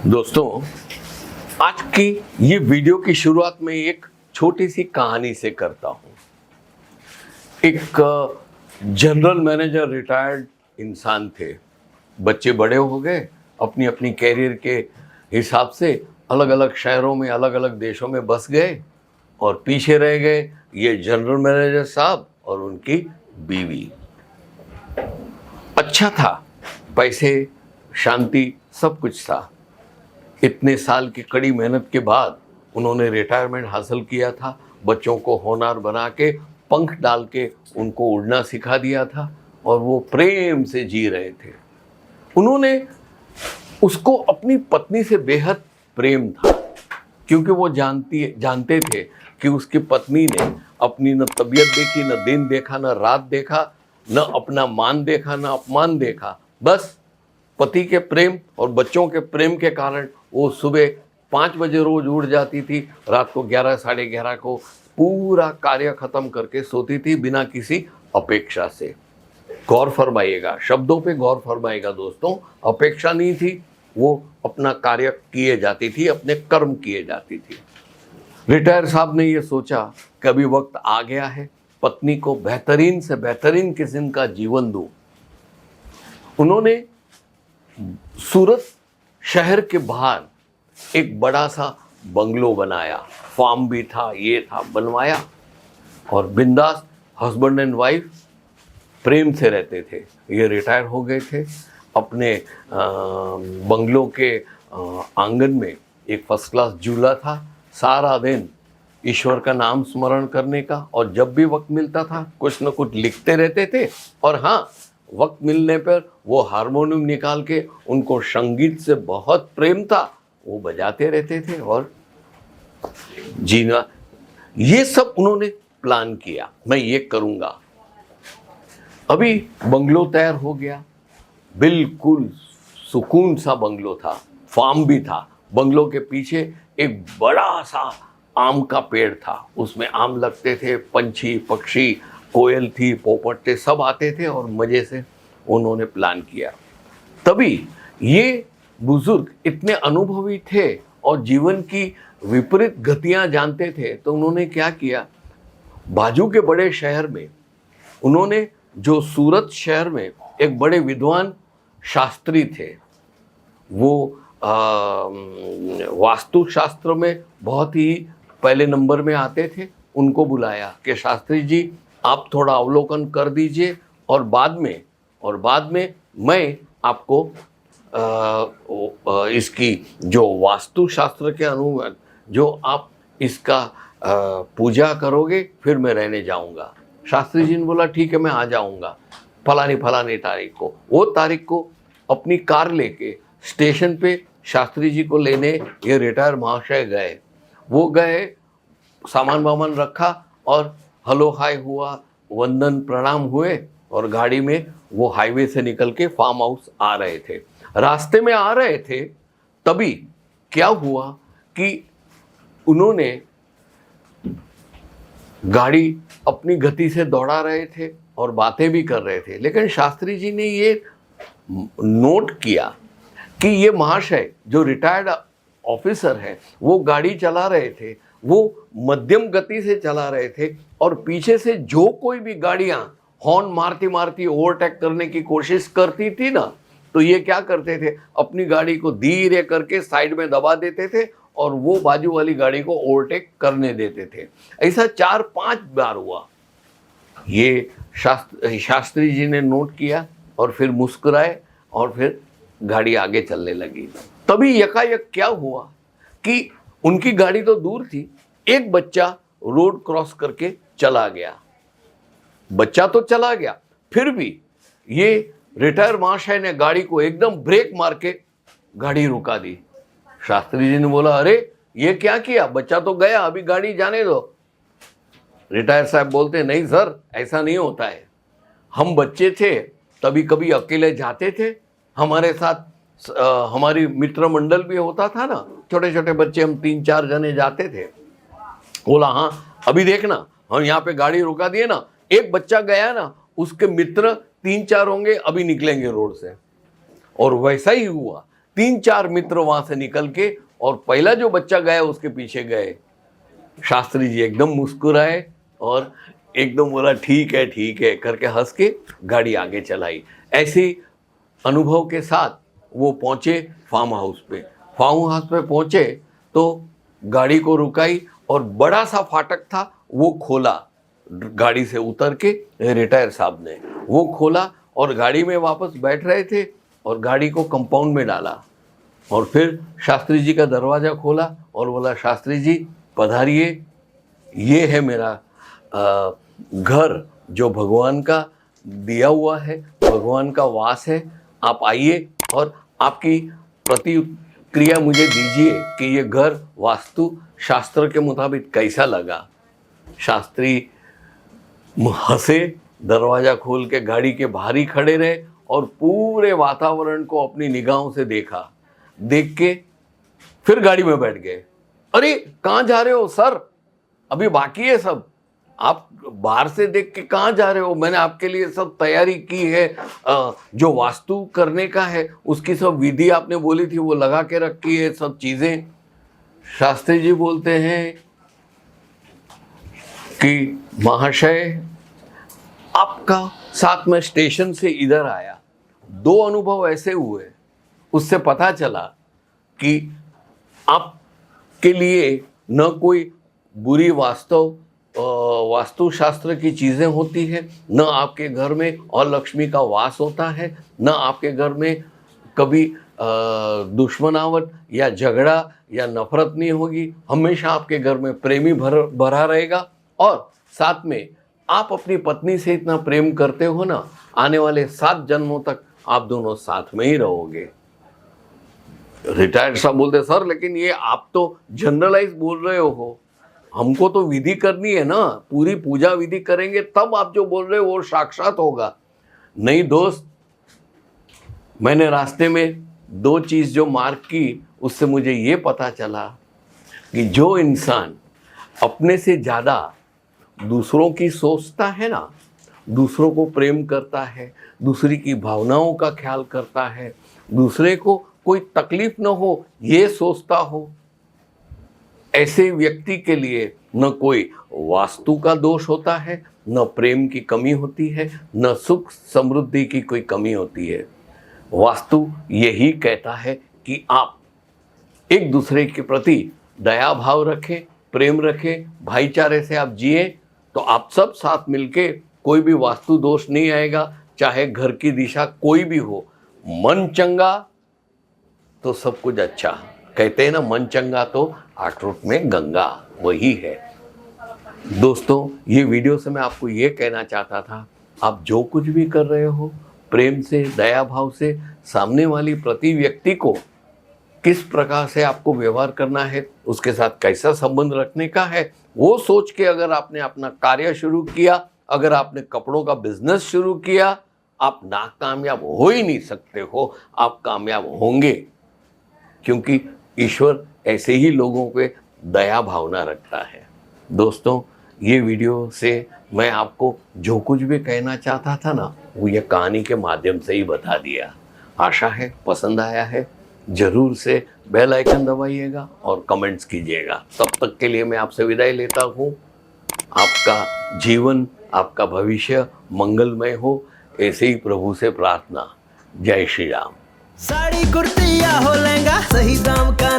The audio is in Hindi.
दोस्तों, आज की ये वीडियो की शुरुआत में एक छोटी सी कहानी से करता हूँ। एक जनरल मैनेजर रिटायर्ड इंसान थे। बच्चे बड़े हो गए, अपनी अपनी कैरियर के हिसाब से अलग अलग शहरों में, अलग अलग देशों में बस गए और पीछे रह गए ये जनरल मैनेजर साहब और उनकी बीवी। अच्छा था, पैसे, शांति, सब कुछ था। इतने साल की कड़ी मेहनत के बाद उन्होंने रिटायरमेंट हासिल किया था। बच्चों को होनहार बना के, पंख डाल के उनको उड़ना सिखा दिया था और वो प्रेम से जी रहे थे। उन्होंने उसको अपनी पत्नी से बेहद प्रेम था, क्योंकि वो जानते थे कि उसकी पत्नी ने अपनी न तबीयत देखी, न दिन देखा, न रात देखा, न अपना मान देखा, न अपमान देखा। बस पति के प्रेम और बच्चों के प्रेम के कारण वो सुबह 5 बजे रोज उठ जाती थी, रात को 11 साढ़े 11 को पूरा कार्य खत्म करके सोती थी, बिना किसी अपेक्षा से। गौर फरमाइएगा, शब्दों पे गौर फरमाइएगा दोस्तों। अपेक्षा नहीं थी, वो अपना कार्य किए जाती थी, अपने कर्म किए जाती थी। रिटायर साहब ने ये सोचा कि अभी वक्त आ गया है, पत्नी को बेहतरीन से बेहतरीन किस्म का जीवन दूं। उन्होंने सूरत शहर के बाहर एक बड़ा सा बंगलो बनाया, फार्म भी था, ये था, बनवाया और बिंदास हस्बैंड एंड वाइफ प्रेम से रहते थे। ये रिटायर हो गए थे। अपने बंगलो के आंगन में एक फर्स्ट क्लास झूला था। सारा दिन ईश्वर का नाम स्मरण करने का, और जब भी वक्त मिलता था कुछ न कुछ लिखते रहते थे। और हाँ, वक्त मिलने पर वो हारमोनियम निकाल के, उनको संगीत से बहुत प्रेम था, वो बजाते रहते थे और जीना। ये सब उन्होंने प्लान किया, मैं ये करूँगा। अभी बंगलो तैयार हो गया, बिल्कुल सुकून सा बंगलो था, फार्म भी था। बंगलो के पीछे एक बड़ा सा आम का पेड़ था, उसमें आम लगते थे, पंछी पक्षी, कोयल थी, पोपट थे, सब आते थे और मज़े से उन्होंने प्लान किया। तभी ये बुजुर्ग इतने अनुभवी थे और जीवन की विपरीत गतियां जानते थे, तो उन्होंने क्या किया, बाजू के बड़े शहर में उन्होंने, जो सूरत शहर में एक बड़े विद्वान शास्त्री थे, वो वास्तुशास्त्र में बहुत ही पहले नंबर में आते थे, उनको बुलाया कि शास्त्री जी आप थोड़ा अवलोकन कर दीजिए और बाद में मैं आपको इसकी जो वास्तुशास्त्र के अनुसार जो आप इसका पूजा करोगे, फिर मैं रहने जाऊंगा। शास्त्री जी ने बोला ठीक है, मैं आ जाऊंगा फलानी तारीख को। वो तारीख को अपनी कार लेके स्टेशन पे शास्त्री जी को लेने ये रिटायर महाशय गए। वो गए, सामान वामान रखा और हलो हाय हुआ, वंदन प्रणाम हुए और गाड़ी में वो हाईवे से निकल के फार्म हाउस आ रहे थे। रास्ते में आ रहे थे, तभी क्या हुआ कि उन्होंने गाड़ी अपनी गति से दौड़ा रहे थे और बातें भी कर रहे थे, लेकिन शास्त्री जी ने ये नोट किया कि ये महाशय जो रिटायर्ड ऑफिसर है, वो गाड़ी चला रहे थे, वो मध्यम गति से चला रहे थे और पीछे से जो कोई भी गाड़ियां हॉर्न मारती मारती ओवरटेक करने की कोशिश करती थी ना, तो ये क्या करते थे, अपनी गाड़ी को धीरे करके साइड में दबा देते थे और वो बाजू वाली गाड़ी को ओवरटेक करने देते थे। ऐसा 4-5 बार हुआ। ये शास्त्री जी ने नोट किया और फिर मुस्कुराए और फिर गाड़ी आगे चलने लगी। तभी यकायक क्या हुआ कि उनकी गाड़ी तो दूर थी, एक बच्चा रोड क्रॉस करके चला गया। बच्चा तो चला गया, फिर भी ये रिटायर महाशय ने गाड़ी को एकदम ब्रेक मार के गाड़ी रुका दी। शास्त्री जी ने बोला अरे ये क्या किया, बच्चा तो गया, अभी गाड़ी जाने दो। रिटायर साहब बोलते नहीं सर, ऐसा नहीं होता है। हम बच्चे थे तभी कभी अकेले जाते थे, हमारे साथ हमारी मित्र मंडल भी होता था ना, छोटे छोटे बच्चे, हम 3-4 जने जाते थे। बोला हाँ अभी देखना, हम यहाँ पे गाड़ी रुका दिए ना, एक बच्चा गया ना, उसके मित्र 3-4 होंगे, अभी निकलेंगे रोड से। और वैसा ही हुआ 3-4 मित्र वहां से निकल के और पहला जो बच्चा गया उसके पीछे गए। शास्त्री जी एकदम मुस्कुराए और एकदम बोला ठीक है करके हंस के गाड़ी आगे चलाई। ऐसे अनुभव के साथ वो पहुंचे फार्म हाउस पे। फार्म हाउस पे पहुंचे तो गाड़ी को रुकाई और बड़ा सा फाटक था वो खोला। गाड़ी से उतर के रिटायर साहब ने वो खोला और गाड़ी में वापस बैठ रहे थे और गाड़ी को कंपाउंड में डाला और फिर शास्त्री जी का दरवाज़ा खोला और बोला शास्त्री जी पधारिए, ये है मेरा घर जो भगवान का दिया हुआ है, भगवान का वास है, आप आइए और आपकी प्रतिक्रिया मुझे दीजिए कि ये घर वास्तु शास्त्र के मुताबिक कैसा लगा। शास्त्री हंसे, दरवाज़ा खोल के गाड़ी के बाहर ही खड़े रहे और पूरे वातावरण को अपनी निगाहों से देखा। देख के फिर गाड़ी में बैठ गए। अरे कहाँ जा रहे हो सर, अभी बाकी है सब, आप बाहर से देख के कहाँ जा रहे हो, मैंने आपके लिए सब तैयारी की है, जो वास्तु करने का है उसकी सब विधि आपने बोली थी वो लगा के रखी है सब चीज़ें। शास्त्री जी बोलते हैं कि महाशय आपका साथ में स्टेशन से इधर आया, 2 अनुभव ऐसे हुए, उससे पता चला कि आपके लिए न कोई बुरी वास्तुशास्त्र की चीज़ें होती हैं, न आपके घर में और लक्ष्मी का वास होता है, न आपके घर में कभी दुश्मनावट या झगड़ा या नफरत नहीं होगी। हमेशा आपके घर में प्रेमी भरा रहेगा और साथ में आप अपनी पत्नी से इतना प्रेम करते हो ना, आने वाले 7 जन्मों तक आप दोनों साथ में ही रहोगे। रिटायर्ड साहब बोलते सर लेकिन ये आप तो जनरलाइज बोल रहे हो, हमको तो विधि करनी है ना, पूरी पूजा विधि करेंगे तब आप जो बोल रहे हो वो साक्षात होगा। नहीं दोस्त, मैंने रास्ते में 2 चीज़ जो मार्क की उससे मुझे ये पता चला कि जो इंसान अपने से ज़्यादा दूसरों की सोचता है ना, दूसरों को प्रेम करता है, दूसरी की भावनाओं का ख्याल करता है, दूसरे को कोई तकलीफ न हो ये सोचता हो, ऐसे व्यक्ति के लिए न कोई वास्तु का दोष होता है, न प्रेम की कमी होती है, न सुख समृद्धि की कोई कमी होती है। वास्तु यही कहता है कि आप एक दूसरे के प्रति दया भाव रखें, प्रेम रखें, भाईचारे से आप जिए तो आप सब साथ मिलके कोई भी वास्तु दोष नहीं आएगा, चाहे घर की दिशा कोई भी हो। मन चंगा तो सब कुछ अच्छा, कहते हैं ना मन चंगा तो 8 रूट में गंगा, वही है। दोस्तों ये वीडियो से मैं आपको ये कहना चाहता था, आप जो कुछ भी कर रहे हो प्रेम से, दया भाव से, सामने वाली प्रति व्यक्ति को किस प्रकार से आपको व्यवहार करना है, उसके साथ कैसा संबंध रखने का है, वो सोच के अगर आपने अपना कार्य शुरू किया, अगर आपने कपड़ों का बिजनेस शुरू किया, आप नाकामयाब हो ही नहीं सकते हो, आप कामयाब होंगे, क्योंकि ईश्वर ऐसे ही लोगों पे दया भावना रखता है। दोस्तों ये वीडियो से मैं आपको जो कुछ भी कहना चाहता था ना, वो ये कहानी के माध्यम से ही बता दिया। आशा है पसंद आया है। ज़रूर से बेल आइकन दबाइएगा और कमेंट्स कीजिएगा। तब तक के लिए मैं आपसे विदाई लेता हूँ। आपका जीवन, आपका भविष्य मंगलमय हो, ऐसे ही प्रभु से प्रार्थना। जय श्री राम। साड़ी कुर्ती या हो लहंगा, सही दाम का